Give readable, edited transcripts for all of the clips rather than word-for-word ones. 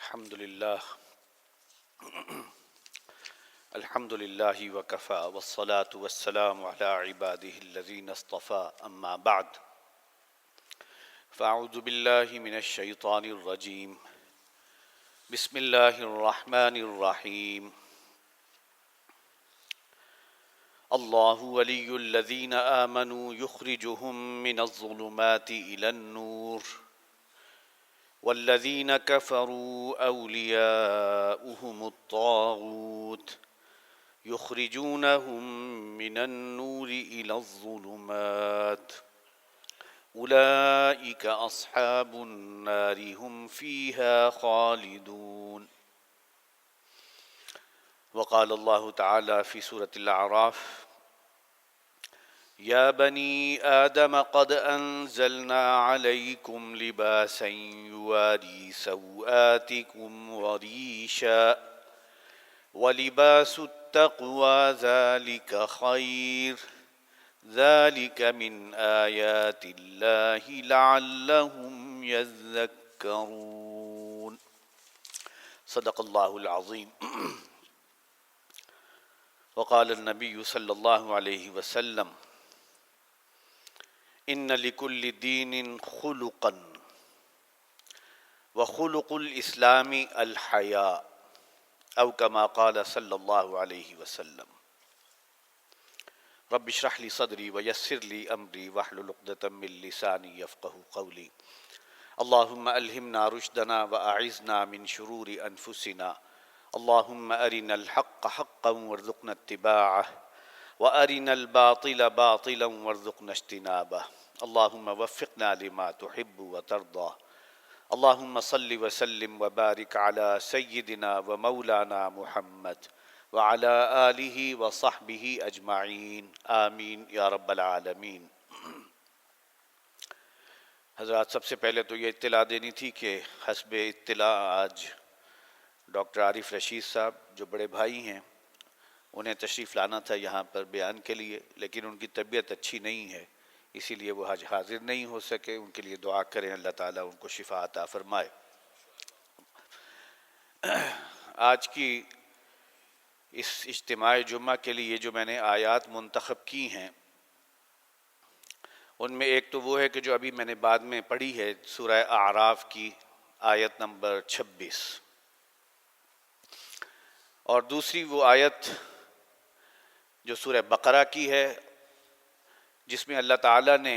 الحمد لله وكفى والصلاة والسلام على عباده الذين اصطفى أما بعد فأعوذ بالله من الشيطان الرجيم بسم الله الرحمن الرحيم الله ولي الذين آمنوا يخرجهم من الظلمات إلى النور والذين كفروا أولياؤهم الطاغوت يخرجونهم من النور إلى الظلمات أولئك أصحاب النار هم فيها خالدون. وقال الله تعالى في سورة الأعراف: يا بني آدم قد أنزلنا عليكم لباسا يواري سوآتكم وريشا ولباس التقوى ذلك خير ذلك من آيات الله لعلهم يذكرون. صدق الله العظيم. وقال النبي صلی اللہ علیہ وسلم: ان لكل دین خلقا وخلق الاسلام الحیاء او كما قال صلی اللہ علیہ وسلم. رب اشرح لي صدری ويسر لي امری واحلل عقدۃ من لسانی یفقهوا قولی. اللهم الہمنا رشدنا واعذنا من شرور انفسنا. اللهم ارنا الحق حقا وارزقنا اتباعه وارنا الباطل باطلا وارزقنا اجتنابه. اللهم وفقنا لما تحب وترضى. اللهم صل وسلم وبارك على سيدنا ومولانا محمد وعلى آله وصحبه اجمعین آمین یا رب العالمین. حضرات، سب سے پہلے تو یہ اطلاع دینی تھی کہ حسب اطلاع آج ڈاکٹر عارف رشید صاحب جو بڑے بھائی ہیں انہیں تشریف لانا تھا یہاں پر بیان کے لیے، لیکن ان کی طبیعت اچھی نہیں ہے، اسی لیے وہ آج حاضر نہیں ہو سکے. ان کے لیے دعا کریں، اللہ تعالیٰ ان کو شفا عطا فرمائے. آج کی اس اجتماع جمعہ کے لیے جو میں نے آیات منتخب کی ہیں ان میں ایک تو وہ ہے کہ جو ابھی میں نے بعد میں پڑھی ہے، سورہ اعراف کی آیت نمبر 26، اور دوسری وہ آیت جو سورہ بقرہ کی ہے جس میں اللہ تعالیٰ نے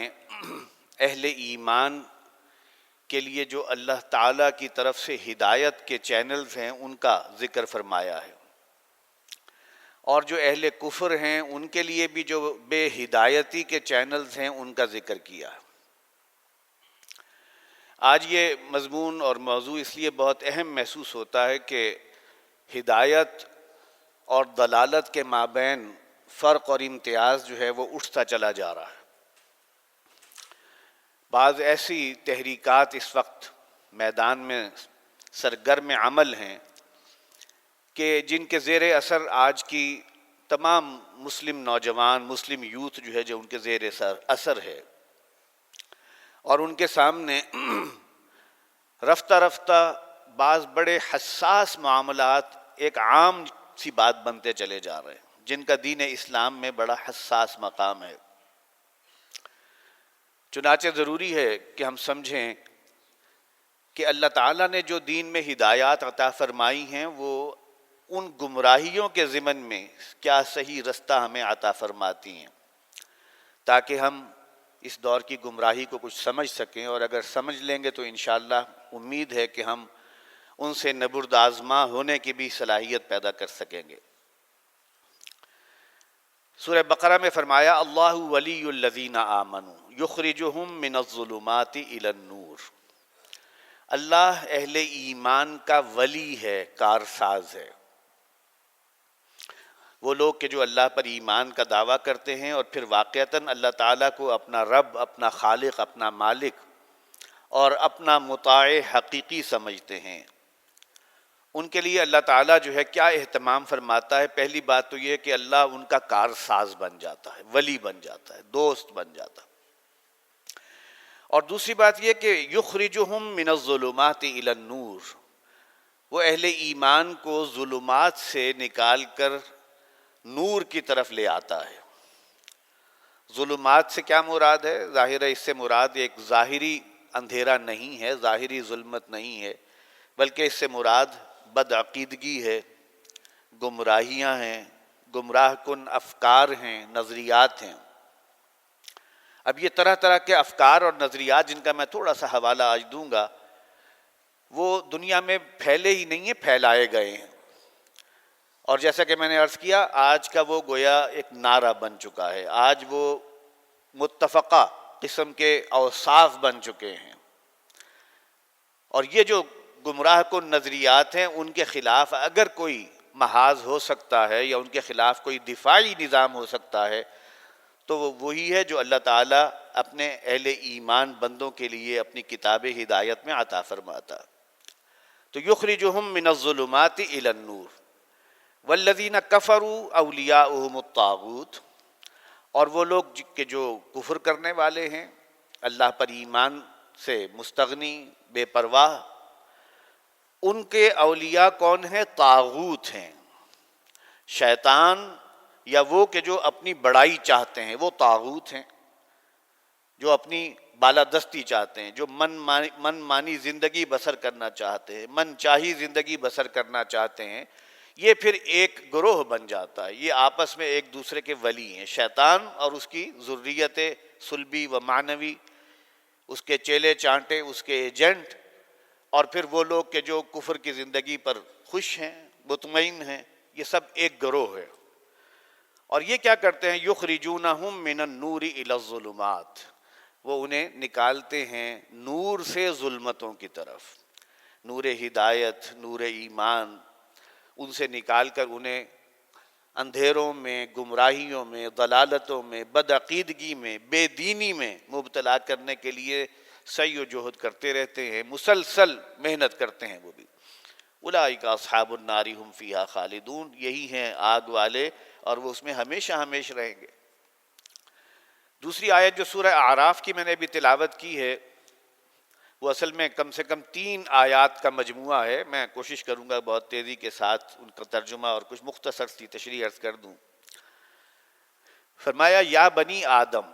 اہل ایمان کے لیے جو اللہ تعالیٰ کی طرف سے ہدایت کے چینلز ہیں ان کا ذکر فرمایا ہے، اور جو اہل کفر ہیں ان کے لیے بھی جو بے ہدایتی کے چینلز ہیں ان کا ذکر کیا ہے. آج یہ مضمون اور موضوع اس لیے بہت اہم محسوس ہوتا ہے کہ ہدایت اور دلالت کے مابین فرق اور امتیاز جو ہے وہ اٹھتا چلا جا رہا ہے. بعض ایسی تحریکات اس وقت میدان میں سرگرم عمل ہیں کہ جن کے زیر اثر آج کی تمام مسلم نوجوان، مسلم یوتھ جو ہے جو ان کے زیر اثر ہے، اور ان کے سامنے رفتہ رفتہ بعض بڑے حساس معاملات ایک عام سی بات بنتے چلے جا رہے ہیں جن کا دین اسلام میں بڑا حساس مقام ہے. چنانچہ ضروری ہے کہ ہم سمجھیں کہ اللہ تعالیٰ نے جو دین میں ہدایات عطا فرمائی ہیں وہ ان گمراہیوں کے ضمن میں کیا صحیح رستہ ہمیں عطا فرماتی ہیں تاکہ ہم اس دور کی گمراہی کو کچھ سمجھ سکیں، اور اگر سمجھ لیں گے تو انشاءاللہ امید ہے کہ ہم ان سے نبرد آزما ہونے کی بھی صلاحیت پیدا کر سکیں گے. سورہ بقرہ میں فرمایا: اللہ ولی الذین آمنوا یخرجہم من الظلمات الی النور. اللہ اہل ایمان کا ولی ہے، کارساز ہے. وہ لوگ کہ جو اللہ پر ایمان کا دعویٰ کرتے ہیں اور پھر واقعتاً اللہ تعالیٰ کو اپنا رب، اپنا خالق، اپنا مالک اور اپنا مطاع حقیقی سمجھتے ہیں، ان کے لیے اللہ تعالیٰ جو ہے کیا اہتمام فرماتا ہے. پہلی بات تو یہ کہ اللہ ان کا کارساز بن جاتا ہے، ولی بن جاتا ہے، دوست بن جاتا ہے. اور دوسری بات یہ کہ یخرجہم من الظلمات الی النور، وہ اہل ایمان کو ظلمات سے نکال کر نور کی طرف لے آتا ہے۔ ظلمات سے کیا مراد ہے؟ ظاہر ہے اس سے مراد ایک ظاہری اندھیرا نہیں ہے، ظاہری ظلمت نہیں ہے، بلکہ اس سے مراد بدعقیدگی ہے، گمراہیاں ہیں، گمراہ کن افکار ہیں، نظریات ہیں۔ اب یہ طرح طرح کے افکار اور نظریات جن کا میں تھوڑا سا حوالہ آج دوں گا، وہ دنیا میں پھیلے ہی نہیں ہیں، پھیلائے گئے ہیں۔ اور جیسا کہ میں نے عرض کیا، آج کا وہ گویا ایک نعرہ بن چکا ہے، آج وہ متفقہ قسم کے اوصاف بن چکے ہیں۔ اور یہ جو گمراہ کن نظریات ہیں، ان کے خلاف اگر کوئی محاذ ہو سکتا ہے یا ان کے خلاف کوئی دفاعی نظام ہو سکتا ہے تو وہ وہی ہے جو اللہ تعالیٰ اپنے اہل ایمان بندوں کے لیے اپنی کتاب ہدایت میں عطا فرماتا۔ تو یخرجہم من الظلمات الی النور والذین کفروا اولیاؤہم الطاغوت، اور وہ لوگ کہ جو کفر کرنے والے ہیں، اللہ پر ایمان سے مستغنی، بے پرواہ، ان کے اولیاء کون ہیں؟ طاغوت ہیں، شیطان، یا وہ کہ جو اپنی بڑائی چاہتے ہیں، وہ طاغوت ہیں، جو اپنی بالادستی چاہتے ہیں، جو من مانی زندگی بسر کرنا چاہتے ہیں، من چاہی زندگی بسر کرنا چاہتے ہیں۔ یہ پھر ایک گروہ بن جاتا ہے، یہ آپس میں ایک دوسرے کے ولی ہیں، شیطان اور اس کی ذریت صلبی و معنوی، اس کے چیلے چانٹے، اس کے ایجنٹ، اور پھر وہ لوگ کہ جو کفر کی زندگی پر خوش ہیں، مطمئن ہیں، یہ سب ایک گروہ ہے۔ اور یہ کیا کرتے ہیں؟ یخرجونہم من النور الی الظلمات، وہ انہیں نکالتے ہیں نور سے ظلمتوں کی طرف، نور ہدایت، نور ایمان، ان سے نکال کر انہیں اندھیروں میں، گمراہیوں میں، ضلالتوں میں، بدعقیدگی میں، بے دینی میں مبتلا کرنے کے لیے سعی و جہد کرتے رہتے ہیں، مسلسل محنت کرتے ہیں وہ بھی۔ اولئک اصحاب النار ہم فیہا خالدون، یہی ہیں آگ والے اور وہ اس میں ہمیشہ ہمیشہ رہیں گے۔ دوسری آیت جو سورہ اعراف کی میں نے ابھی تلاوت کی ہے، وہ اصل میں کم سے کم 3 آیات کا مجموعہ ہے، میں کوشش کروں گا بہت تیزی کے ساتھ ان کا ترجمہ اور کچھ مختصر سی تشریح عرض کر دوں۔ فرمایا یا بنی آدم،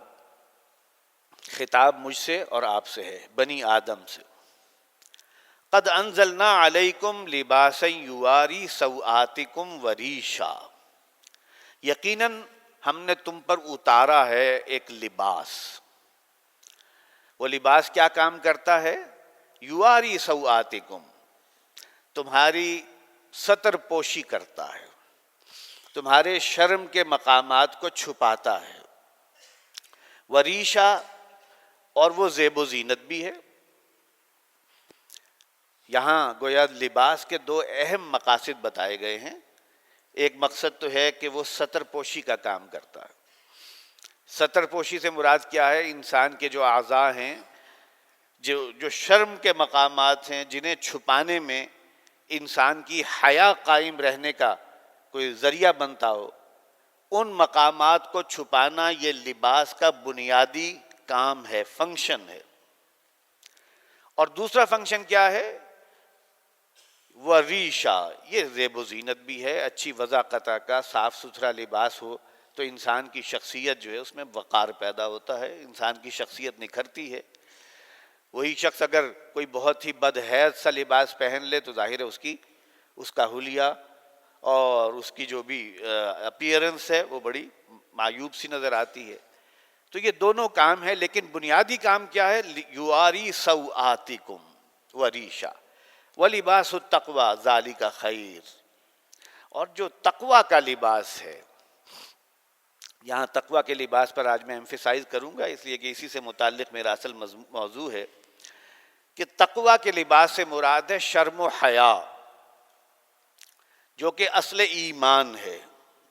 خطاب مجھ سے اور آپ سے ہے، بنی آدم سے، قد انزلنا علیکم لباسا یواری سوآتکم وریشا، یقیناً ہم نے تم پر اتارا ہے ایک لباس۔ وہ لباس کیا کام کرتا ہے؟ یواری سوآتکم، تمہاری ستر پوشی کرتا ہے، تمہارے شرم کے مقامات کو چھپاتا ہے، وریشا، اور وہ زیب و زینت بھی ہے۔ یہاں گویا لباس کے 2 اہم مقاصد بتائے گئے ہیں۔ ایک مقصد تو ہے کہ وہ ستر پوشی کا کام کرتا ہے۔ ستر پوشی سے مراد کیا ہے؟ انسان کے جو اعضاء ہیں، جو شرم کے مقامات ہیں، جنہیں چھپانے میں انسان کی حیا قائم رہنے کا کوئی ذریعہ بنتا ہو، ان مقامات کو چھپانا یہ لباس کا بنیادی کام ہے، فنکشن ہے۔ اور دوسرا فنکشن کیا ہے؟ وریشا، یہ زیب و زینت بھی ہے۔ اچھی وضاقت کا صاف ستھرا لباس ہو تو انسان کی شخصیت جو ہے اس میں وقار پیدا ہوتا ہے، انسان کی شخصیت نکھرتی ہے۔ وہی شخص اگر کوئی بہت ہی بدحیث سا لباس پہن لے تو ظاہر ہے اس کا حلیہ اور اس کی جو بھی اپیئرنس ہے وہ بڑی معیوب سی نظر آتی ہے۔ تو یہ دونوں کام ہے، لیکن بنیادی کام کیا ہے؟ یواری سوآتکم وریشا وَلِبَاسُ التَّقْوَى ذَلِكَ خَيْرٌ، اور جو تقوی کا لباس ہے، یہاں تقوی کے لباس پر آج میں ایمفیسائز کروں گا، اس لیے کہ اسی سے متعلق میرا اصل موضوع ہے کہ تقوی کے لباس سے مراد ہے شرم و حیا، جو کہ اصل ایمان ہے،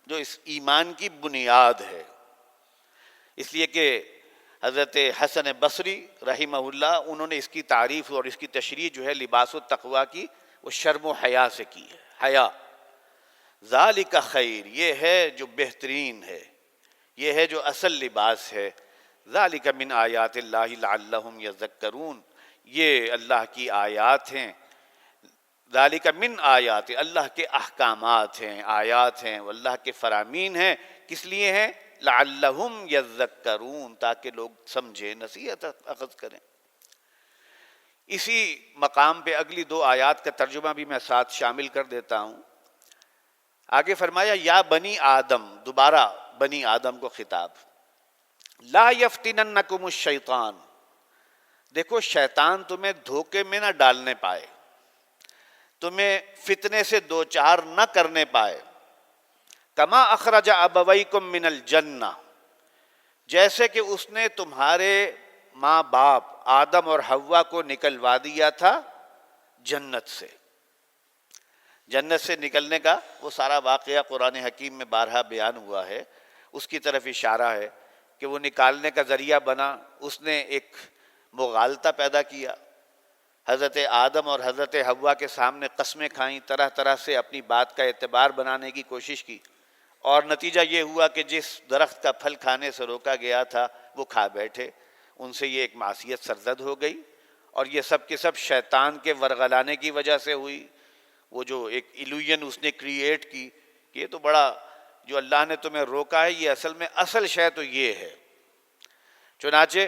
جو اس ایمان کی بنیاد ہے۔ اس لیے کہ حضرت حسن بصری رحمہ اللہ، انہوں نے اس کی تعریف اور اس کی تشریح جو ہے لباس التقویٰ کی، وہ شرم و حیا سے کی ہے۔ حیا، ذالک خیر، یہ ہے جو بہترین ہے، یہ ہے جو اصل لباس ہے۔ ذالک من آیات اللہ لعلہم یذکرون، یہ اللہ کی آیات ہیں، ذالک من آیات، اللہ کے احکامات ہیں، آیات ہیں، اللہ کے فرامین ہیں. کس لیے ہیں؟ لعلہم یذکرون، تاکہ لوگ سمجھیں، نصیحت اخذ کریں. اسی مقام پہ اگلی 2 آیات کا ترجمہ بھی میں ساتھ شامل کر دیتا ہوں. آگے فرمایا یا بنی آدم، دوبارہ بنی آدم کو خطاب، لا یفتننکم الشیطان، دیکھو شیطان تمہیں دھوکے میں نہ ڈالنے پائے، تمہیں فتنے سے دوچار نہ کرنے پائے. کما اخرج ابویکم من الجنہ، جیسے کہ اس نے تمہارے ماں باپ آدم اور حوا کو نکلوا دیا تھا جنت سے. جنت سے نکلنے کا وہ سارا واقعہ قرآن حکیم میں بارہا بیان ہوا ہے، اس کی طرف اشارہ ہے کہ وہ نکالنے کا ذریعہ بنا. اس نے ایک مغالطہ پیدا کیا، حضرت آدم اور حضرت حوا کے سامنے قسمیں کھائیں، طرح طرح سے اپنی بات کا اعتبار بنانے کی کوشش کی، اور نتیجہ یہ ہوا کہ جس درخت کا پھل کھانے سے روکا گیا تھا وہ کھا بیٹھے. ان سے یہ ایک معصیت سرزد ہو گئی، اور یہ سب کے سب شیطان کے ورغلانے کی وجہ سے ہوئی. وہ جو ایک ایلوژن اس نے کریٹ کی کہ یہ تو بڑا، جو اللہ نے تمہیں روکا ہے یہ اصل میں اصل شے تو یہ ہے. چنانچہ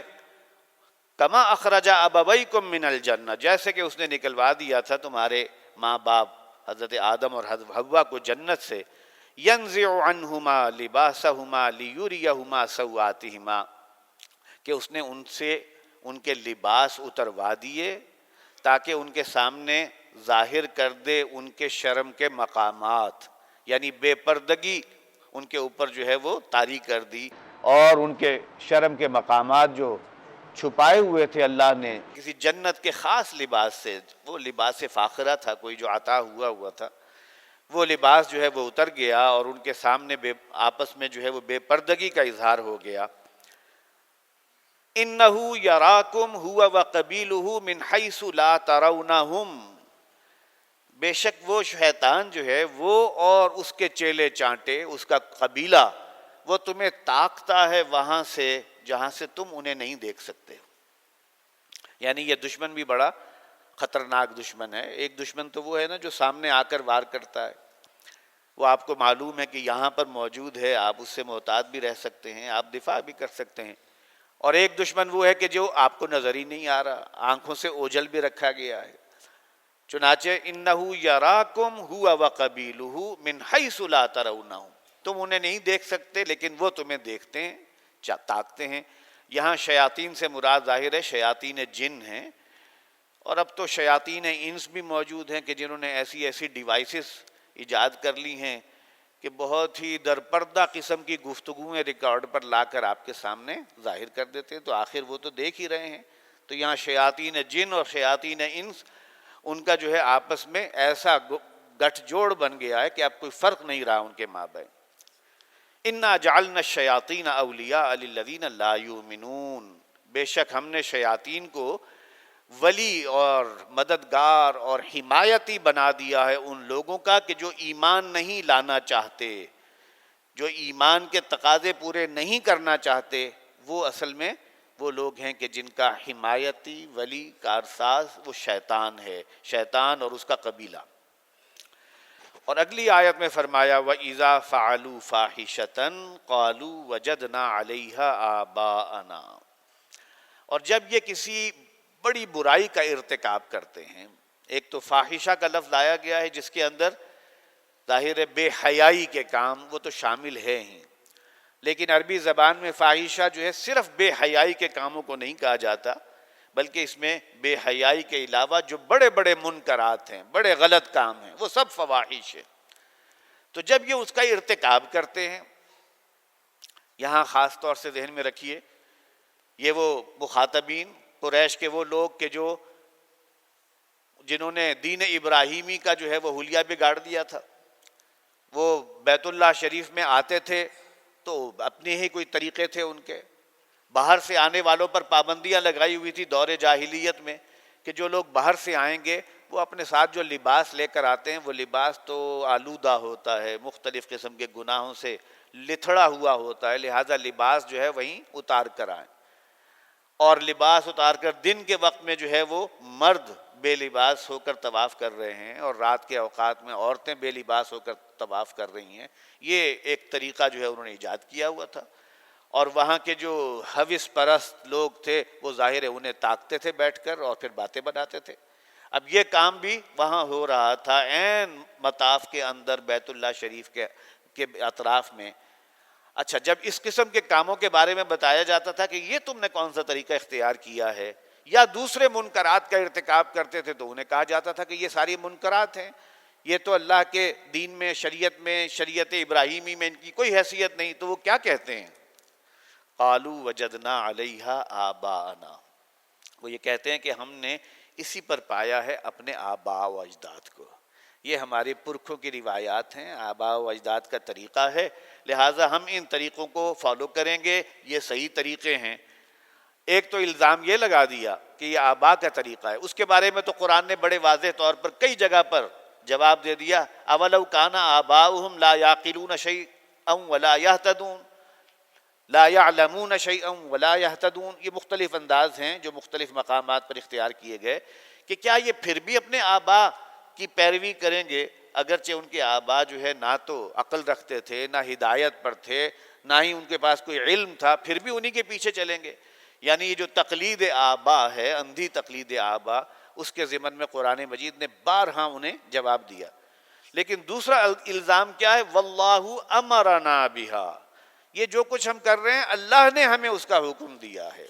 کما اخرج ابویکم من الجنہ، جیسے کہ اس نے نکلوا دیا تھا تمہارے ماں باپ حضرت آدم اور حضرت حوا کو جنت سے، ینزع عنہما لباسہما لیریہما سوآتہما، کہ اس نے ان سے ان کے لباس اتروا دیے تاکہ ان کے سامنے ظاہر کر دے ان کے شرم کے مقامات، یعنی بے پردگی ان کے اوپر جو ہے وہ طاری کر دی، اور ان کے شرم کے مقامات جو چھپائے ہوئے تھے اللہ نے کسی جنت کے خاص لباس سے، وہ لباس فاخرہ تھا، کوئی جو عطا ہوا تھا، وہ لباس جو ہے وہ اتر گیا، اور ان کے سامنے آپس میں جو ہے وہ بے پردگی کا اظہار ہو گیا. اِنَّهُ يَرَاكُمْ هُوَ وَقَبِيلُهُ مِنْ حَيْثُ لَا تَرَوْنَهُمْ، بے شک وہ شیطان جو ہے وہ اور اس کے چیلے چانٹے، اس کا قبیلہ، وہ تمہیں تاکتا ہے وہاں سے جہاں سے تم انہیں نہیں دیکھ سکتے. یعنی یہ دشمن بھی بڑا خطرناک دشمن ہے. ایک دشمن تو وہ ہے نا جو سامنے آ کر وار کرتا ہے، وہ آپ کو معلوم ہے کہ یہاں پر موجود ہے، آپ اس سے محتاط بھی رہ سکتے ہیں، آپ دفاع بھی کر سکتے ہیں. اور ایک دشمن وہ ہے کہ جو آپ کو نظر ہی نہیں آ رہا، آنکھوں سے اوجھل بھی رکھا گیا ہے. چنانچہ انہو یراکم ہوا وقبیلہ من حیث لا ترونہم، تم انہیں نہیں دیکھ سکتے لیکن وہ تمہیں دیکھتے ہیں، تاکتے ہیں. یہاں شیاطین سے مراد ظاہر ہے شیاطین جن ہیں، اور اب تو شیاطین انس بھی موجود ہیں کہ جنہوں نے ایسی ایسی ڈیوائسز ایجاد کر لی ہیں کہ بہت ہی درپردہ قسم کی گفتگویں ریکارڈ پر لا کر آپ کے سامنے ظاہر کر دیتے ہیں. تو آخر وہ تو دیکھ ہی رہے ہیں. تو یہاں شیاطین جن اور شیاطین انس، ان کا جو ہے آپس میں ایسا گٹھ جوڑ بن گیا ہے کہ اب کوئی فرق نہیں رہا ان کے مابین. انا جعلنا الشیاطین اولیاء للذین لا یؤمنون، بے شک ہم نے شیاطین کو ولی اور مددگار اور حمایتی بنا دیا ہے ان لوگوں کا کہ جو ایمان نہیں لانا چاہتے، جو ایمان کے تقاضے پورے نہیں کرنا چاہتے. وہ اصل میں وہ لوگ ہیں کہ جن کا حمایتی ولی کارساز وہ شیطان ہے، شیطان اور اس کا قبیلہ. اور اگلی آیت میں فرمایا وَإِذَا فَعَلُوا فَاحِشَةً قَالُوا وَجَدْنَا عَلَيْهَا آبَاءَنَا، اور جب یہ کسی بڑی برائی کا ارتکاب کرتے ہیں، ایک تو فاحشہ کا لفظ لایا گیا ہے جس کے اندر ظاہر بے حیائی کے کام وہ تو شامل ہے ہی، لیکن عربی زبان میں فاحشہ جو ہے صرف بے حیائی کے کاموں کو نہیں کہا جاتا، بلکہ اس میں بے حیائی کے علاوہ جو بڑے بڑے منکرات ہیں، بڑے غلط کام ہیں، وہ سب فواحش ہے. تو جب یہ اس کا ارتکاب کرتے ہیں، یہاں خاص طور سے ذہن میں رکھیے یہ وہ مخاطبین قریش کے وہ لوگ کہ جنہوں نے دین ابراہیمی کا جو ہے وہ حلیہ بگاڑ دیا تھا. وہ بیت اللہ شریف میں آتے تھے تو اپنے ہی کوئی طریقے تھے ان کے، باہر سے آنے والوں پر پابندیاں لگائی ہوئی تھی دور جاہلیت میں کہ جو لوگ باہر سے آئیں گے وہ اپنے ساتھ جو لباس لے کر آتے ہیں وہ لباس تو آلودہ ہوتا ہے، مختلف قسم کے گناہوں سے لتھڑا ہوا ہوتا ہے، لہٰذا لباس جو ہے وہیں اتار کر آئیں. اور لباس اتار کر دن کے وقت میں جو ہے وہ مرد بے لباس ہو کر طواف کر رہے ہیں اور رات کے اوقات میں عورتیں بے لباس ہو کر طواف کر رہی ہیں، یہ ایک طریقہ جو ہے انہوں نے ایجاد کیا ہوا تھا، اور وہاں کے جو حوث پرست لوگ تھے وہ ظاہر ہے انہیں تاکتے تھے بیٹھ کر اور پھر باتیں بناتے تھے۔ اب یہ کام بھی وہاں ہو رہا تھا عین مطاف کے اندر بیت اللہ شریف کے اطراف میں۔ اچھا، جب اس قسم کے کاموں کے بارے میں بتایا جاتا تھا کہ یہ تم نے کون سا طریقہ اختیار کیا ہے، یا دوسرے منکرات کا ارتکاب کرتے تھے تو انہیں کہا جاتا تھا کہ یہ ساری منکرات ہیں، یہ تو اللہ کے دین میں، شریعت میں، شریعت ابراہیمی میں ان کی کوئی حیثیت نہیں۔ تو وہ کیا کہتے ہیں؟ قالوا وجدنا علیہا آباءنا، وہ یہ کہتے ہیں کہ ہم نے اسی پر پایا ہے اپنے آباء و اجداد کو، یہ ہمارے پرکھوں کی روایات ہیں، آباء و اجداد کا طریقہ ہے، لہٰذا ہم ان طریقوں کو فالو کریں گے، یہ صحیح طریقے ہیں۔ ایک تو الزام یہ لگا دیا کہ یہ آباء کا طریقہ ہے، اس کے بارے میں تو قرآن نے بڑے واضح طور پر کئی جگہ پر جواب دے دیا، اولو کان آباؤہم لا یعقلون شیئا ولا یہتدون، لا یعلمون شیئا ولا یہتدون، یہ مختلف انداز ہیں جو مختلف مقامات پر اختیار کیے گئے کہ کیا یہ پھر بھی اپنے آباء کی پیروی کریں گے اگرچہ ان کے آباء جو ہے نہ تو عقل رکھتے تھے، نہ ہدایت پر تھے، نہ ہی ان کے پاس کوئی علم تھا، پھر بھی انہی کے پیچھے چلیں گے؟ یعنی یہ جو تقلید آباء ہے، اندھی تقلید آباء، اس کے ضمن میں قرآن مجید نے بارہا انہیں جواب دیا۔ لیکن دوسرا الزام کیا ہے؟ واللہ امرنا بہا، یہ جو کچھ ہم کر رہے ہیں اللہ نے ہمیں اس کا حکم دیا ہے۔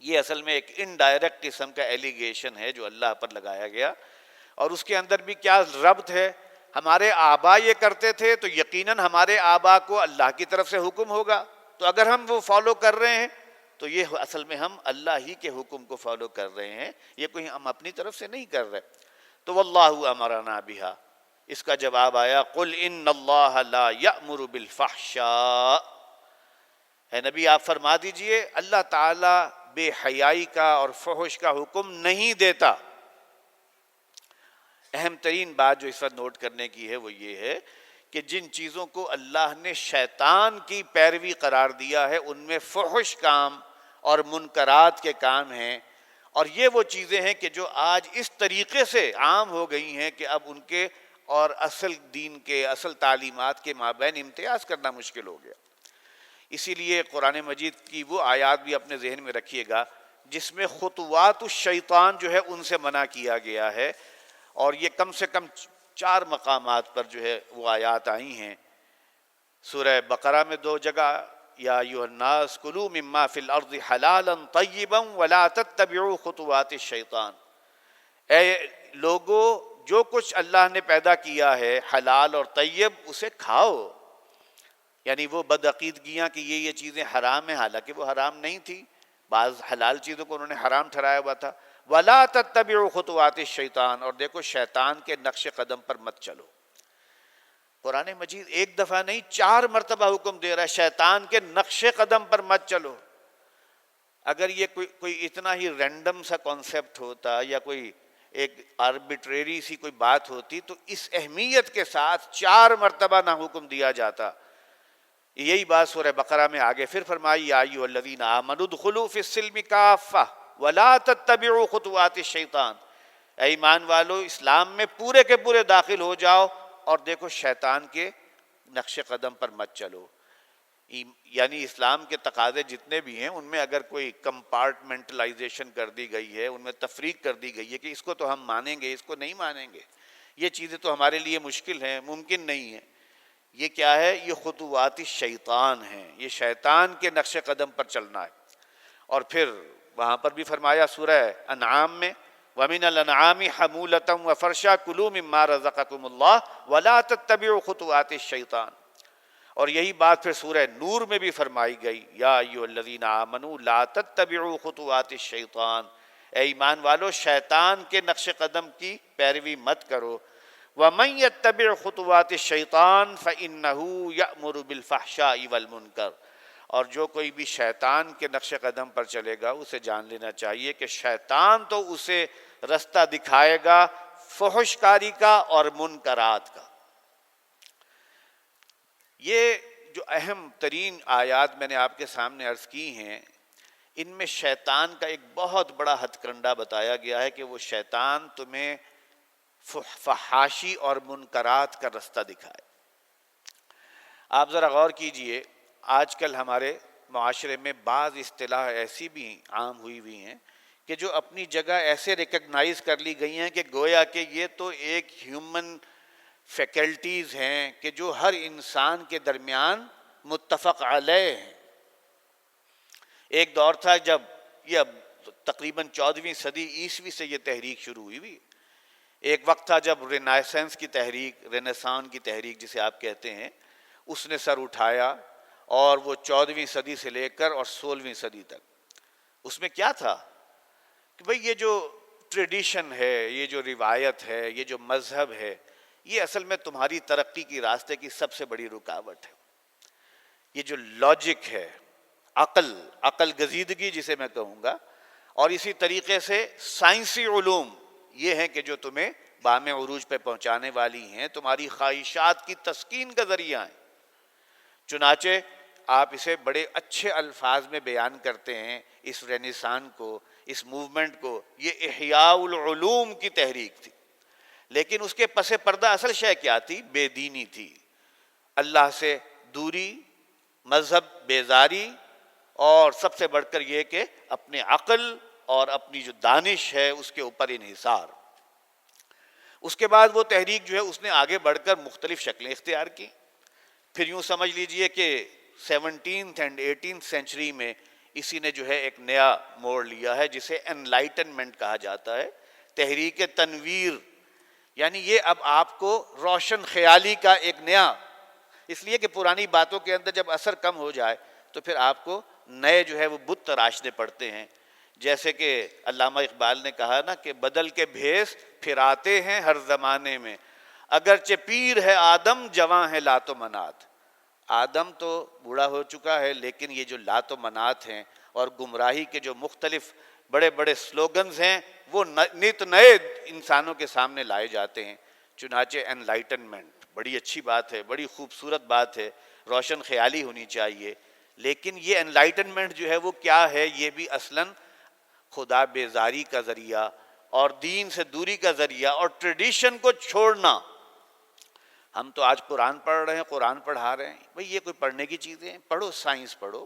یہ اصل میں ایک انڈائریکٹ قسم کا ایلیگیشن ہے جو اللہ پر لگایا گیا، اور اس کے اندر بھی کیا ربط ہے؟ ہمارے آباء یہ کرتے تھے تو یقیناً ہمارے آباء کو اللہ کی طرف سے حکم ہوگا، تو اگر ہم وہ فالو کر رہے ہیں تو یہ اصل میں ہم اللہ ہی کے حکم کو فالو کر رہے ہیں، یہ کوئی ہم اپنی طرف سے نہیں کر رہے۔ تو واللہ امرنا بہا، اس کا جواب آیا قل ان اللہ لا یأمر بالفحشاء، اے نبی آپ فرما دیجئے اللہ تعالیٰ بے حیائی کا اور فحش کا حکم نہیں دیتا۔ اہم ترین بات جو اس وقت نوٹ کرنے کی ہے وہ یہ ہے کہ جن چیزوں کو اللہ نے شیطان کی پیروی قرار دیا ہے ان میں فحش کام اور منکرات کے کام ہیں، اور یہ وہ چیزیں ہیں کہ جو آج اس طریقے سے عام ہو گئی ہیں کہ اب ان کے اور اصل دین کے، اصل تعلیمات کے مابین امتیاز کرنا مشکل ہو گیا۔ اسی لیے قرآن مجید کی وہ آیات بھی اپنے ذہن میں رکھیے گا جس میں خطوات الشیطان جو ہے ان سے منع کیا گیا ہے، اور یہ کم سے کم 4 مقامات پر جو ہے وہ آیات آئی ہیں۔ سورہ بقرہ میں 2 جگہ، یا ایھا الناس کلوا مما فی الارض حلالا طیبا ولا تتبعوا خطوات الشیطان، اے لوگو جو کچھ اللہ نے پیدا کیا ہے حلال اور طیب اسے کھاؤ، یعنی وہ بدعقیدگیاں کہ یہ چیزیں حرام ہیں، حالانکہ وہ حرام نہیں تھی، بعض حلال چیزوں کو انہوں نے حرام ٹھہرایا ہوا تھا۔ وَلَا تَتَّبِعُوا خُطُوَاتِ الشَّيْطَانِ، اور دیکھو شیطان کے نقش قدم پر مت چلو۔ قرآن مجید ایک دفعہ نہیں 4 مرتبہ حکم دے رہا ہے شیطان کے نقش قدم پر مت چلو۔ اگر یہ کوئی اتنا ہی رینڈم سا کانسیپٹ ہوتا یا کوئی ایک آربیٹریری سی کوئی بات ہوتی تو اس اہمیت کے ساتھ 4 مرتبہ نہ حکم دیا جاتا۔ یہی بات سورہ بقرہ میں آگے پھر فرمائی، یا ایھا الذین آمنوا ادخلوا فی السلم کافہ ولا تتبعوا خطوات الشیطان، اے ایمان والو اسلام میں پورے کے پورے داخل ہو جاؤ اور دیکھو شیطان کے نقش قدم پر مت چلو۔ یعنی اسلام کے تقاضے جتنے بھی ہیں ان میں اگر کوئی کمپارٹمنٹلائزیشن کر دی گئی ہے، ان میں تفریق کر دی گئی ہے کہ اس کو تو ہم مانیں گے، اس کو نہیں مانیں گے، یہ چیزیں تو ہمارے لیے مشکل ہیں، ممکن نہیں ہیں، یہ کیا ہے؟ یہ خطوات الشیطان ہیں، یہ شیطان کے نقش قدم پر چلنا ہے۔ اور پھر وہاں پر بھی فرمایا سورہ انعام میں، وَمِنَ الْأَنْعَامِ حَمُولَةً وَفَرْشًا كُلُوا مِمَّا رَزَقَكُمُ اللَّهُ وَلَا تَتَّبِعُوا خُطُوَاتِ الشَّيْطَانِ، اور یہی بات پھر سورہ نور میں بھی فرمائی گئی، یا ایھا الذین آمنوا لا تتبعوا خطوات الشیطان، اے ایمان والو شیطان کے نقش قدم کی پیروی مت کرو۔ وَمَن يَتَّبِعْ خُطُوَاتِ الشَّيْطَانِ فَإِنَّهُ يَأْمُرُ بِالْفَحْشَاءِ وَالْمُنکَرِ، اور جو کوئی بھی شیطان کے نقش قدم پر چلے گا اسے جان لینا چاہیے کہ شیطان تو اسے رستہ دکھائے گا فحش کاری کا اور منکرات کا۔ یہ جو اہم ترین آیات میں نے آپ کے سامنے عرض کی ہیں، ان میں شیطان کا ایک بہت بڑا ہتھ کنڈا بتایا گیا ہے کہ وہ شیطان تمہیں فحاشی اور منکرات کا رستہ دکھائے۔ آپ ذرا غور کیجئے، آج کل ہمارے معاشرے میں بعض اصطلاح ایسی بھی عام ہوئی ہیں کہ جو اپنی جگہ ایسے ریکگنائز کر لی گئی ہیں کہ گویا کہ یہ تو ایک ہیومن فیکلٹیز ہیں کہ جو ہر انسان کے درمیان متفق علیہ ہیں۔ ایک دور تھا جب یہ تقریباً 14ویں صدی عیسوی سے یہ تحریک شروع ہوئی۔ ایک وقت تھا جب رینیسانس کی تحریک، رینیسان کی تحریک جسے آپ کہتے ہیں، اس نے سر اٹھایا، اور وہ 14ویں صدی سے لے کر اور 16ویں صدی تک اس میں کیا تھا کہ بھئی یہ جو ٹریڈیشن ہے، یہ جو روایت ہے، یہ جو مذہب ہے، یہ اصل میں تمہاری ترقی کی راستے کی سب سے بڑی رکاوٹ ہے۔ یہ جو لاجک ہے، عقل گزیدگی جسے میں کہوں گا، اور اسی طریقے سے سائنسی علوم یہ ہیں کہ جو تمہیں بام عروج پہ پہنچانے والی ہیں، تمہاری خواہشات کی تسکین کا ذریعہ ہیں۔ چنانچہ آپ اسے بڑے اچھے الفاظ میں بیان کرتے ہیں اس رینیسان کو، اس موومنٹ کو، یہ احیاء العلوم کی تحریک تھی۔ لیکن اس کے پس پردہ اصل شے کیا تھی؟ بے دینی تھی، اللہ سے دوری، مذہب بیزاری، اور سب سے بڑھ کر یہ کہ اپنے عقل اور اپنی جو دانش ہے اس کے اوپر انحصار۔ اس کے بعد وہ تحریک جو ہے اس نے آگے بڑھ کر مختلف شکلیں اختیار کی۔ پھر یوں سمجھ لیجئے کہ 17th and 18th سینچری میں اسی نے جو ہے ایک نیا موڑ لیا ہے جسے انلائٹنمنٹ کہا جاتا ہے، تحریک تنویر، یعنی یہ اب آپ کو روشن خیالی کا ایک نیا، اس لیے کہ پرانی باتوں کے اندر جب اثر کم ہو جائے تو پھر آپ کو نئے جو ہے وہ بت تراشنے پڑتے ہیں۔ جیسے کہ علامہ اقبال نے کہا نا کہ بدل کے بھیس پھراتے ہیں ہر زمانے میں، اگرچہ پیر ہے آدم جواں ہے لات و منات۔ آدم تو بوڑھا ہو چکا ہے، لیکن یہ جو لات و منات ہیں اور گمراہی کے جو مختلف بڑے بڑے سلوگنز ہیں وہ نت نئے انسانوں کے سامنے لائے جاتے ہیں۔ چنانچہ انلائٹنمنٹ بڑی اچھی بات ہے، بڑی خوبصورت بات ہے، روشن خیالی ہونی چاہیے، لیکن یہ انلائٹنمنٹ جو ہے وہ کیا ہے؟ یہ بھی اصلاً خدا بیزاری کا ذریعہ اور دین سے دوری کا ذریعہ اور ٹریڈیشن کو چھوڑنا۔ ہم تو آج قرآن پڑھ رہے ہیں، قرآن پڑھا رہے ہیں، بھئی یہ کوئی پڑھنے کی چیزیں ہیں؟ پڑھو، سائنس پڑھو،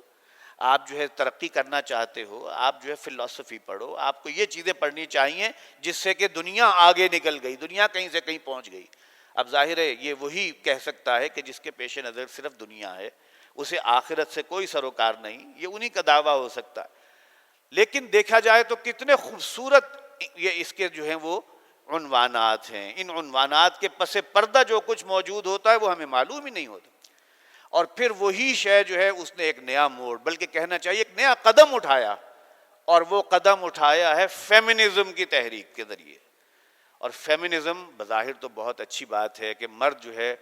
آپ جو ہے ترقی کرنا چاہتے ہو، آپ جو ہے فلسفی پڑھو، آپ کو یہ چیزیں پڑھنی چاہیے جس سے کہ دنیا آگے نکل گئی، دنیا کہیں سے کہیں پہنچ گئی۔ اب ظاہر ہے یہ وہی کہہ سکتا ہے کہ جس کے پیش نظر صرف دنیا ہے، اسے آخرت سے کوئی سروکار نہیں، یہ انہی کا دعویٰ ہو سکتا ہے۔ لیکن دیکھا جائے تو کتنے خوبصورت یہ اس کے جو ہیں وہ عنوانات ہیں، ان عنوانات کے پس پردہ جو کچھ موجود ہوتا ہے وہ ہمیں معلوم ہی نہیں ہوتا۔ اور پھر وہی شے جو ہے اس نے ایک نیا موڑ، بلکہ کہنا چاہیے ایک نیا قدم اٹھایا، اور وہ قدم اٹھایا ہے فیمنزم کی تحریک کے ذریعے۔ اور فیمنزم بظاہر تو بہت اچھی بات ہے کہ مرد جو ہے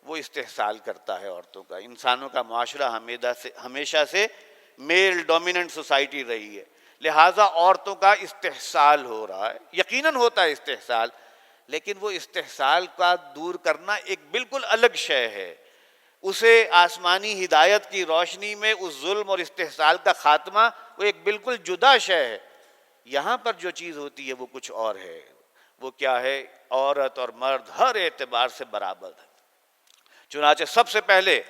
وہ استحصال کرتا ہے عورتوں کا۔ انسانوں کا معاشرہ ہمیشہ سے میل ڈومیننٹ سوسائٹی رہی ہے، لہٰذا عورتوں کا استحصال ہو رہا ہے، یقیناً ہوتا ہے استحصال، لیکن وہ استحصال کا دور کرنا ایک بالکل الگ شے ہے۔ اسے آسمانی ہدایت کی روشنی میں اس ظلم اور استحصال کا خاتمہ وہ ایک بالکل جدا شے ہے۔ یہاں پر جو چیز ہوتی ہے وہ کچھ اور ہے۔ وہ کیا ہے؟ عورت اور مرد ہر اعتبار سے برابر ہے۔ چنانچہ سب سے پہلے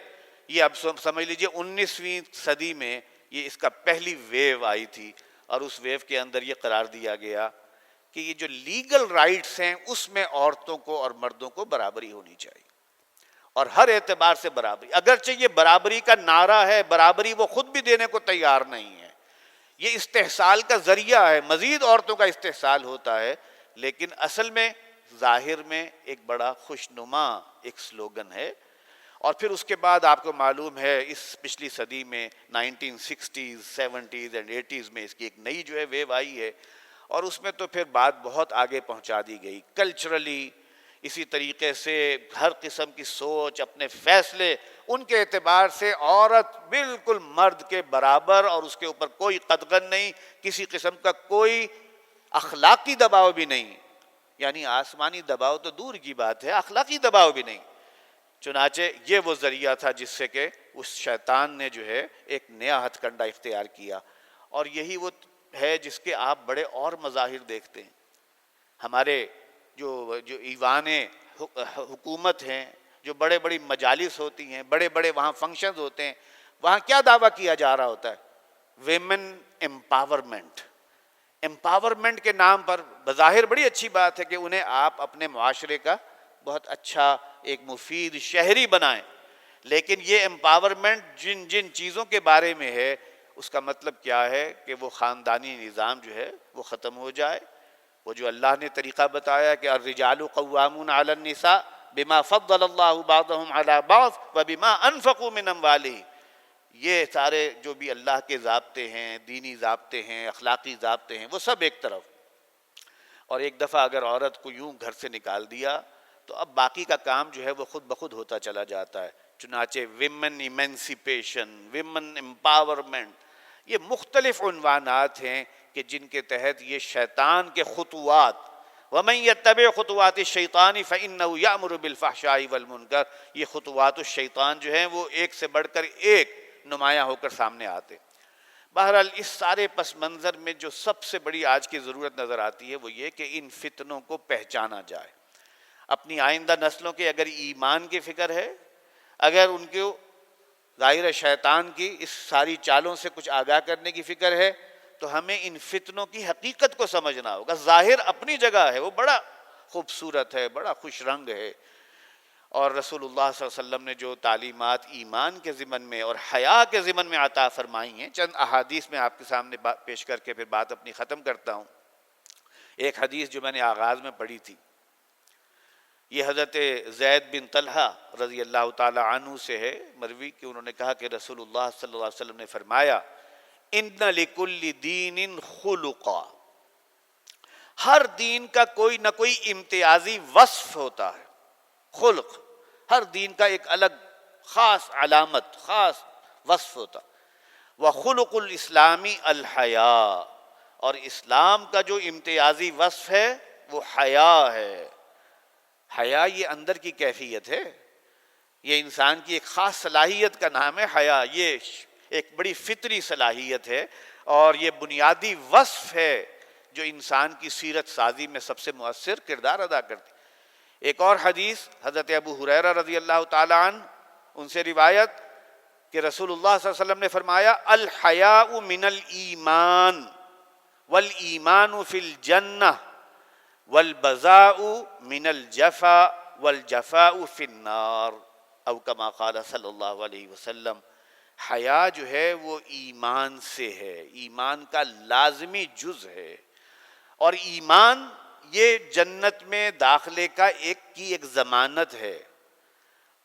یہ اب سمجھ لیجئے 19ویں صدی میں یہ اس کا پہلی ویو آئی تھی، اور اس ویو کے اندر یہ قرار دیا گیا کہ یہ جو لیگل رائٹس ہیں اس میں عورتوں کو اور مردوں کو برابری ہونی چاہیے، اور ہر اعتبار سے برابری۔ اگرچہ یہ برابری کا نعرہ ہے، برابری وہ خود بھی دینے کو تیار نہیں ہے، یہ استحصال کا ذریعہ ہے، مزید عورتوں کا استحصال ہوتا ہے، لیکن اصل میں ظاہر میں ایک بڑا خوشنما ایک سلوگن ہے۔ اور پھر اس کے بعد آپ کو معلوم ہے اس پچھلی صدی میں 1960s 70s and 80s میں اس کی ایک نئی جو ہے ویو آئی ہے، اور اس میں تو پھر بات بہت آگے پہنچا دی گئی کلچرلی، اسی طریقے سے ہر قسم کی سوچ، اپنے فیصلے، ان کے اعتبار سے عورت بالکل مرد کے برابر، اور اس کے اوپر کوئی قدغن نہیں، کسی قسم کا کوئی اخلاقی دباؤ بھی نہیں، یعنی آسمانی دباؤ تو دور کی بات ہے، اخلاقی دباؤ بھی نہیں۔ چنانچہ یہ وہ ذریعہ تھا جس سے کہ اس شیطان نے جو ہے ایک نیا ہتھ کنڈا اختیار کیا، اور یہی وہ ہے جس کے آپ بڑے اور مظاہر دیکھتے ہیں. ہمارے جو ایوان حکومت ہیں، جو بڑے بڑی مجالس ہوتی ہیں، بڑے بڑے وہاں فنکشنز ہوتے ہیں، وہاں کیا دعویٰ کیا جا رہا ہوتا ہے؟ Women empowerment. امپاورمنٹ کے نام پر بظاہر بڑی اچھی بات ہے کہ انہیں آپ اپنے معاشرے کا بہت اچھا ایک مفید شہری بنائیں، لیکن یہ امپاورمنٹ جن جن چیزوں کے بارے میں ہے اس کا مطلب کیا ہے کہ وہ خاندانی نظام جو ہے وہ ختم ہو جائے. وہ جو اللہ نے طریقہ بتایا کہ الرجال قوامون علی النساء بما فضل اللہ بعضهم علی بعض وبما انفقوا من اموالهم، یہ سارے جو بھی اللہ کے ضابطے ہیں، دینی ضابطے ہیں، اخلاقی ضابطے ہیں، وہ سب ایک طرف. اور ایک دفعہ اگر عورت کو یوں گھر سے نکال دیا تو اب باقی کا کام جو ہے وہ خود بخود ہوتا چلا جاتا ہے. چنانچہ ویمن ایمنسیپیشن، ویمن امپاورمنٹ، یہ مختلف عنوانات ہیں کہ جن کے تحت یہ شیطان کے خطوات، وَمَن يَتَّبِعْ خُطُوَاتِ الشَّيْطَانِ فَإِنَّهُ يَأْمُرُ بِالْفَحْشَاءِ وَالْمُنکَرِ، یہ خطوات الشیطان جو ہیں وہ ایک سے بڑھ کر ایک نمایاں ہو کر سامنے آتے. بہرحال اس سارے پس منظر میں جو سب سے بڑی آج کی ضرورت نظر آتی ہے وہ یہ کہ ان فتنوں کو پہچانا جائے. اپنی آئندہ نسلوں کے اگر ایمان کی فکر ہے، اگر ان کو ظاہر شیطان کی اس ساری چالوں سے کچھ آگاہ کرنے کی فکر ہے، تو ہمیں ان فتنوں کی حقیقت کو سمجھنا ہوگا. ظاہر اپنی جگہ ہے، وہ بڑا خوبصورت ہے، بڑا خوش رنگ ہے، اور رسول اللہ صلی اللہ علیہ وسلم نے جو تعلیمات ایمان کے ضمن میں اور حیا کے ضمن میں عطا فرمائی ہیں، چند احادیث میں آپ کے سامنے پیش کر کے پھر بات اپنی ختم کرتا ہوں. ایک حدیث جو میں نے آغاز میں پڑھی تھی، یہ حضرت زید بن طلحہ رضی اللہ تعالی عنہ سے ہے مروی کہ انہوں نے کہا کہ رسول اللہ صلی اللہ علیہ وسلم نے فرمایا ان لکل دین خلقا، ہر دین کا کوئی نہ کوئی امتیازی وصف ہوتا ہے. خلق، ہر دین کا ایک الگ خاص علامت، خاص وصف ہوتا. وخلق الاسلامی الحیا، اور اسلام کا جو امتیازی وصف ہے وہ حیا ہے. حیا یہ اندر کی کیفیت ہے، یہ انسان کی ایک خاص صلاحیت کا نام ہے. حیا یہ ایک بڑی فطری صلاحیت ہے اور یہ بنیادی وصف ہے جو انسان کی سیرت سازی میں سب سے مؤثر کردار ادا کرتی. ایک اور حدیث حضرت ابو ہریرہ رضی اللہ تعالی عنہ ان سے روایت کہ رسول اللہ صلی اللہ علیہ وسلم نے فرمایا الحیاء من الایمان والایمان فی الجنہ والبذاء من الجفا والجفاء فی النار، او کما قال صلی اللہ علیہ وسلم. حیا جو ہے وہ ایمان سے ہے، ایمان کا لازمی جز ہے، اور ایمان یہ جنت میں داخلے کا ایک ضمانت ہے.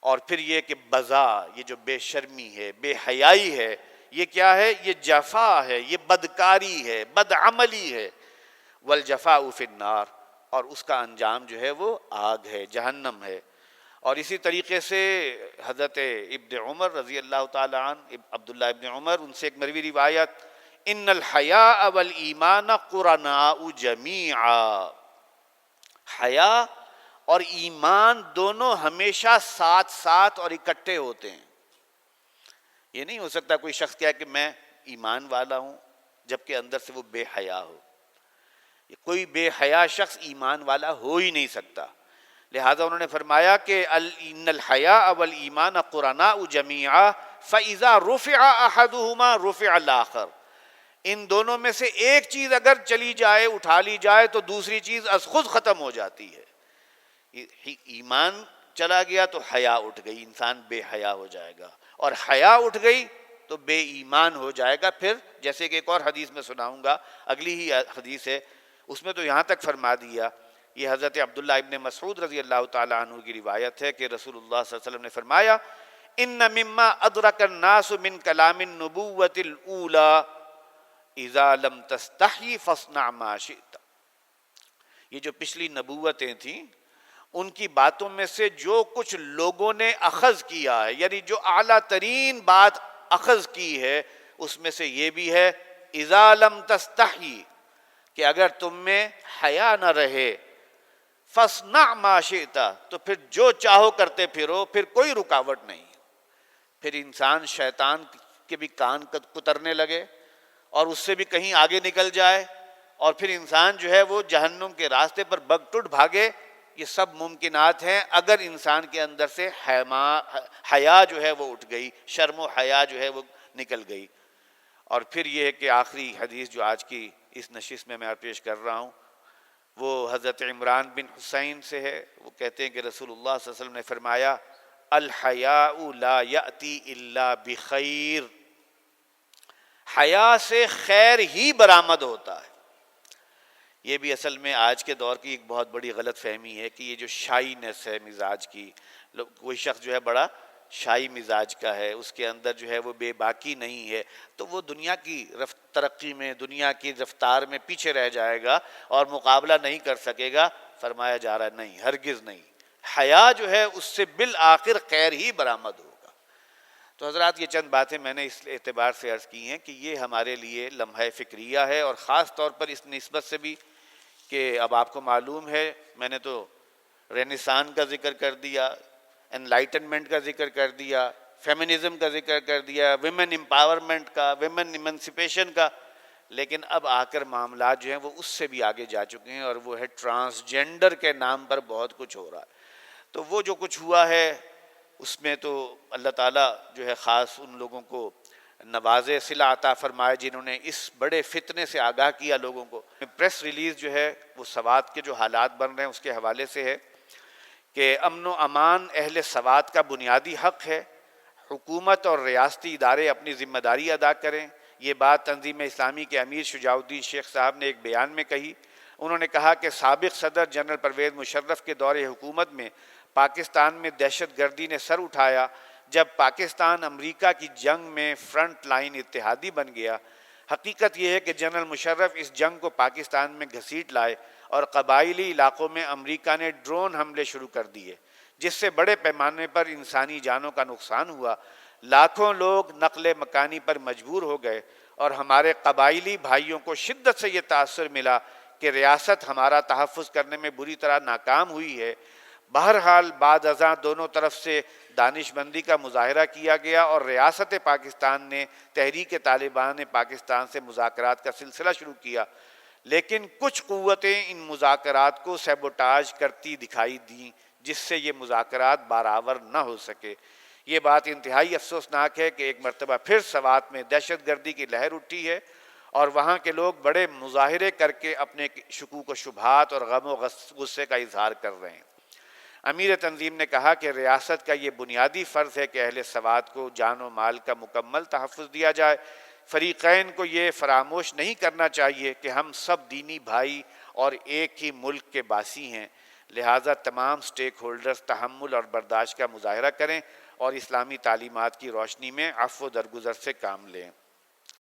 اور پھر یہ کہ بذا، یہ جو بے شرمی ہے، بے حیائی ہے، یہ کیا ہے؟ یہ جفا ہے، یہ بدکاری ہے، بدعملی ہے. والجفاء فی النار، اور اس کا انجام جو ہے وہ آگ ہے، جہنم ہے. اور اسی طریقے سے حضرت ابن عمر رضی اللہ تعالی عنہ، عبداللہ ابن عمر، ان سے ایک مروی روایت ان الحیاء والایمان قرناء جمیعا، حیا اور ایمان دونوں ہمیشہ ساتھ ساتھ اور اکٹھے ہوتے ہیں. یہ نہیں ہو سکتا کوئی شخص کہے کہ میں ایمان والا ہوں جبکہ اندر سے وہ بے حیا ہو. کوئی بے حیا شخص ایمان والا ہو ہی نہیں سکتا. لہذا انہوں نے فرمایا کہ ان الحیاء والایمان قرناء جمیعا فاذا رفع احدهما رفع الاخر، ان دونوں میں سے ایک چیز اگر چلی جائے، اٹھا لی جائے، تو دوسری چیز از خود ختم ہو جاتی ہے. ایمان چلا گیا تو حیا اٹھ گئی، انسان بے حیا ہو جائے گا، اور حیا اٹھ گئی تو بے ایمان ہو جائے گا. پھر جیسے کہ ایک اور حدیث میں سناؤں گا، اگلی ہی حدیث ہے، اس میں تو یہاں تک فرما دیا. یہ حضرت عبداللہ ابن مسعود رضی اللہ تعالی عنہ کی روایت ہے کہ رسول اللہ صلی اللہ علیہ وسلم نے فرمایا ان مما ادرک الناس من کلام النبوۃ الاولی اذا لم تستحی فاصنع ما شئت. یہ جو پچھلی نبوتیں تھیں ان کی باتوں میں سے جو کچھ لوگوں نے اخذ کیا ہے، یعنی جو اعلیٰ ترین بات اخذ کی ہے، اس میں سے یہ بھی ہے اذا لم تستحی، کہ اگر تم میں حیا نہ رہے، فاصنع ما شئت، تو پھر جو چاہو کرتے پھرو، پھر کوئی رکاوٹ نہیں. پھر انسان شیطان کے بھی کان کترنے لگے اور اس سے بھی کہیں آگے نکل جائے اور پھر انسان جو ہے وہ جہنم کے راستے پر بگٹٹ بھاگے، یہ سب ممکنات ہیں اگر انسان کے اندر سے حیا جو ہے وہ اٹھ گئی، شرم و حیا جو ہے وہ نکل گئی۔ اور پھر یہ ہے کہ آخری حدیث جو آج کی اس نشست میں پیش کر رہا ہوں وہ حضرت عمران بن حسین سے ہے۔ وہ کہتے ہیں کہ رسول اللہ صلی اللہ علیہ وسلم نے فرمایا الحیاء لا یأتی الا بخیر، حیا سے خیر ہی برآمد ہوتا ہے۔ یہ بھی اصل میں آج کے دور کی ایک بہت بڑی غلط فہمی ہے کہ یہ جو شائنس ہے مزاج کی، کوئی شخص جو ہے بڑا شائی مزاج کا ہے، اس کے اندر جو ہے وہ بے باکی نہیں ہے، تو وہ دنیا کی ترقی میں، دنیا کی رفتار میں پیچھے رہ جائے گا اور مقابلہ نہیں کر سکے گا۔ فرمایا جا رہا ہے نہیں، ہرگز نہیں، حیا جو ہے اس سے بالآخر خیر ہی برآمد ہوگا۔ تو حضرات یہ چند باتیں میں نے اس اعتبار سے عرض کی ہیں کہ یہ ہمارے لیے لمحہ فکریہ ہے، اور خاص طور پر اس نسبت سے بھی کہ اب آپ کو معلوم ہے میں نے تو رینیسان کا ذکر کر دیا، انلائٹنمنٹ کا ذکر کر دیا، فیمنزم کا ذکر کر دیا، ویمن امپاورمنٹ کا، ویمن ایمنسپیشن کا، لیکن اب آ کر معاملات جو ہیں وہ اس سے بھی آگے جا چکے ہیں، اور وہ ہے ٹرانسجینڈر کے نام پر بہت کچھ ہو رہا ہے۔ تو وہ جو کچھ ہوا ہے اس میں تو اللہ تعالیٰ جو ہے خاص ان لوگوں کو نواز صلہ عطا فرمائے جنہوں نے اس بڑے فتنے سے آگاہ کیا لوگوں کو۔ پریس ریلیز جو ہے وہ سوات کے جو حالات بن رہے ہیں اس کے حوالے سے ہے کہ امن و امان اہل سوات کا بنیادی حق ہے، حکومت اور ریاستی ادارے اپنی ذمہ داری ادا کریں۔ یہ بات تنظیم اسلامی کے امیر شجاع الدین شیخ صاحب نے ایک بیان میں کہی۔ انہوں نے کہا کہ سابق صدر جنرل پرویز مشرف کے دور حکومت میں پاکستان میں دہشت گردی نے سر اٹھایا، جب پاکستان امریکہ کی جنگ میں فرنٹ لائن اتحادی بن گیا۔ حقیقت یہ ہے کہ جنرل مشرف اس جنگ کو پاکستان میں گھسیٹ لائے اور قبائلی علاقوں میں امریکہ نے ڈرون حملے شروع کر دیے، جس سے بڑے پیمانے پر انسانی جانوں کا نقصان ہوا، لاکھوں لوگ نقل مکانی پر مجبور ہو گئے، اور ہمارے قبائلی بھائیوں کو شدت سے یہ تاثر ملا کہ ریاست ہمارا تحفظ کرنے میں بری طرح ناکام ہوئی ہے۔ بہرحال بعد ازاں دونوں طرف سے دانش مندی کا مظاہرہ کیا گیا اور ریاست پاکستان نے تحریک طالبان پاکستان سے مذاکرات کا سلسلہ شروع کیا، لیکن کچھ قوتیں ان مذاکرات کو سیبوٹاژ کرتی دکھائی دیں، جس سے یہ مذاکرات بارآور نہ ہو سکے۔ یہ بات انتہائی افسوسناک ہے کہ ایک مرتبہ پھر سوات میں دہشت گردی کی لہر اٹھی ہے، اور وہاں کے لوگ بڑے مظاہرے کر کے اپنے شکوک و شبہات اور غم و غصے کا اظہار کر رہے ہیں۔ امیر تنظیم نے کہا کہ ریاست کا یہ بنیادی فرض ہے کہ اہل سوات کو جان و مال کا مکمل تحفظ دیا جائے۔ فریقین کو یہ فراموش نہیں کرنا چاہیے کہ ہم سب دینی بھائی اور ایک ہی ملک کے باسی ہیں، لہٰذا تمام سٹیک ہولڈرز تحمل اور برداشت کا مظاہرہ کریں اور اسلامی تعلیمات کی روشنی میں عفو و درگزر سے کام لیں۔